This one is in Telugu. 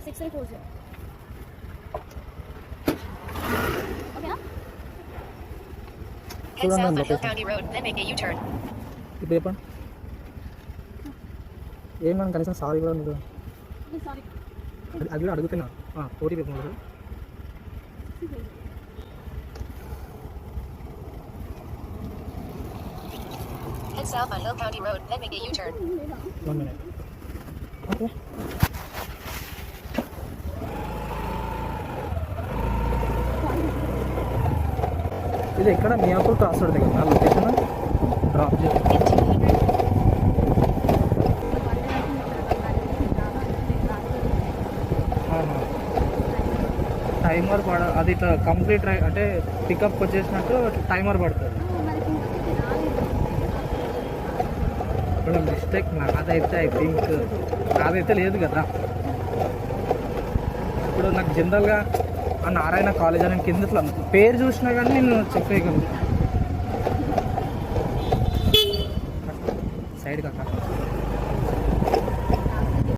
6340. ఓకేనా? Head south on Hill County Road, then make a U-turn. ఇప్పుడు చెప్పండి ఏమన్నా కనీసం సారీ కూడా మీరు సారీ. అది కూడా అడుగుతున్నా ఓటీపీ మీరు Head south on Hill County Road, then make a U-turn. 1 minute. Okay ఇది ఎక్కడ మియాపూర్ క్రాస్ రోడ్ దగ్గర లొకేషన్ డ్రాప్ చేయాలి. టైమర్ అది ఇట్లా కంప్లీట్ అంటే పికప్ వచ్చేసినట్టు టైమర్ పడుతుంది. ఇప్పుడు మిస్టేక్ నాదైతే ఐ థింక్ నాదైతే లేదు కదా. ఇప్పుడు నాకు జనరల్గా నారాయణ కాలేజ్ అని కింద పేరు చూసినా కానీ నేను చెప్పేయగలను.